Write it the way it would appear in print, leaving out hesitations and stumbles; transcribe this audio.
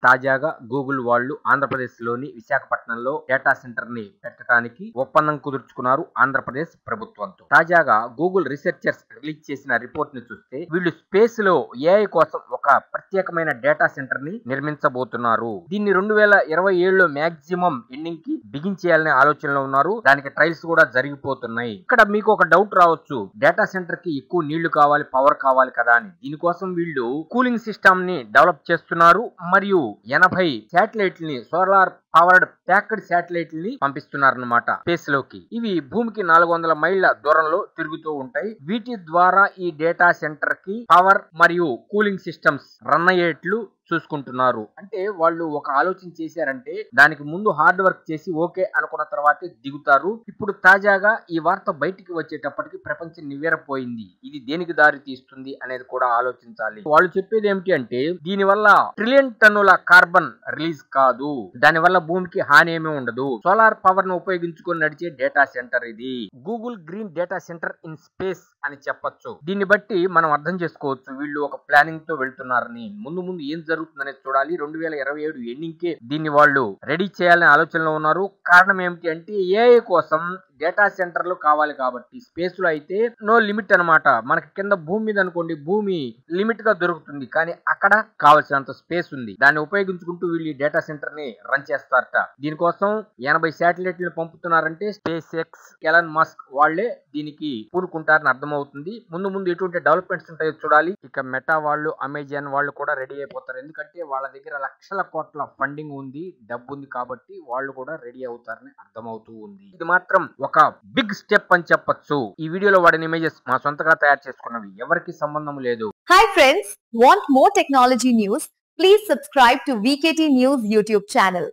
తాజాగా గూగుల్ వాళ్ళు ఆంధ్రప్రదేశ్ లోని విశాఖపట్నంలో డేటా సెంటర్ ని పెట్టడానికి ఒప్పందం కుదుర్చుకున్నారు ఆంధ్రప్రదేశ్ ప్రభుత్వంతో. తాజాగా గూగుల్ రీసెర్చర్స్ రిలీజ్ చేసిన రిపోర్ట్ ని చూస్తే వీళ్ళు స్పేస్ లో ఏఐ కోసం ఒక ప్రత్యేకమైన డేటా సెంటర్ ని నిర్మించబోతున్నారు. దీన్ని 2027లో మాక్సిమం ఎండింగ్ కి బిగించేయాలనే ఆలోచనలో ఉన్నారు. దానికి ట్రయల్స్ కూడా జరిగిపోతున్నాయి. ఇక్కడ మీకు ఒక డౌట్ రావచ్చు, డేటా సెంటర్ కి ఎక్కువ నీళ్లు కావాలి, పవర్ కావాలి కదా అని. దీనికోసం వీళ్ళు కూలింగ్ సిస్టమ్ ని డెవలప్ చేస్తున్నారు మరియు 80 శాటిలైట్ ని సోలార్ పవర్డ్ ప్యాక్డ్ శాటిలైట్ ని పంపిస్తున్నారన్నమాట స్పేస్ లోకి. ఇవి భూమికి 400 మైళ్ళ దూరంలో తిరుగుతూ ఉంటాయి. వీటి ద్వారా ఈ డేటా సెంటర్ కి పవర్ మరియు కూలింగ్ సిస్టమ్స్ రన్ అయ్యేట్లు చూసుకుంటున్నారు. అంటే వాళ్ళు ఒక ఆలోచన చేశారంటే దానికి ముందు హార్డ్ వర్క్ చేసి ఓకే అనుకున్న తర్వాతే దిగుతారు. ఇప్పుడు తాజాగా ఈ వార్త బయటికి వచ్చేటప్పటికి ప్రపంచం నివ్వెరపోయింది. ఇది దేనికి దారి తీస్తుంది అనేది కూడా ఆలోచించాలి. వాళ్ళు చెప్పేది ఏమిటి అంటే దీని వల్ల ట్రిలియన్ టన్నుల కార్బన్ రిలీజ్ కాదు, దాని వల్ల భూమికి హాని ఏమీ ఉండదు. సోలార్ పవర్ ను ఉపయోగించుకొని నడిచే డేటా సెంటర్ ఇది. Google green data centre in space అని చెప్పొచ్చు. దీన్ని బట్టి మనం అర్థం చేసుకోవచ్చు వీళ్ళు ఒక ప్లానింగ్ తో వెళ్తున్నారని. ముందు ఏం జరుగుతుందనేది చూడాలి. 2027 ఎండింగ్ కే దీన్ని వాళ్ళు రెడీ చేయాలనే ఆలోచనలో ఉన్నారు. కారణం ఏమిటి అంటే ఏఐ కోసం డేటా సెంటర్లు కావాలి కాబట్టి. స్పేస్ లో అయితే నో లిమిట్ అన్నమాట. మనకి కింద భూమి మీద అనుకోండి, భూమి లిమిట్ గా దొరుకుతుంది, కానీ అక్కడ కావాల్సినంత స్పేస్ ఉంది. దాన్ని ఉపయోగించుకుంటూ వీళ్ళు ఈ డేటా సెంటర్ ని రన్ చేస్తారట. దీనికోసం 80 శాటిలైట్లు పంపుతున్నారంటే స్పేస్ ఎక్స్, ఎలన్ మస్క్ వాళ్లే దీనికి పూనుకుంటారని అర్థమవుతుంది. ముందు ఎటువంటి డెవలప్మెంట్స్ ఉంటాయో చూడాలి. ఇక మెటా వాళ్ళు, అమెజాన్ వాళ్ళు కూడా రెడీ అయిపోతారు. ఎందుకంటే వాళ్ళ దగ్గర లక్షల కోట్ల ఫండింగ్ ఉంది, డబ్బు ఉంది కాబట్టి వాళ్ళు కూడా రెడీ అవుతారని అర్థమవుతూ ఉంది. ఇది మాత్రం ఒక బిగ్ స్టెప్ అని చెప్పొచ్చు. ఈ వీడియోలో వాడిన ఇమేజెస్ మా సొంతగా తయారు చేసుకున్నవి, ఎవరికి సంబంధం లేదు. Hi friends, want more technology news? Please subscribe to VKT News YouTube channel.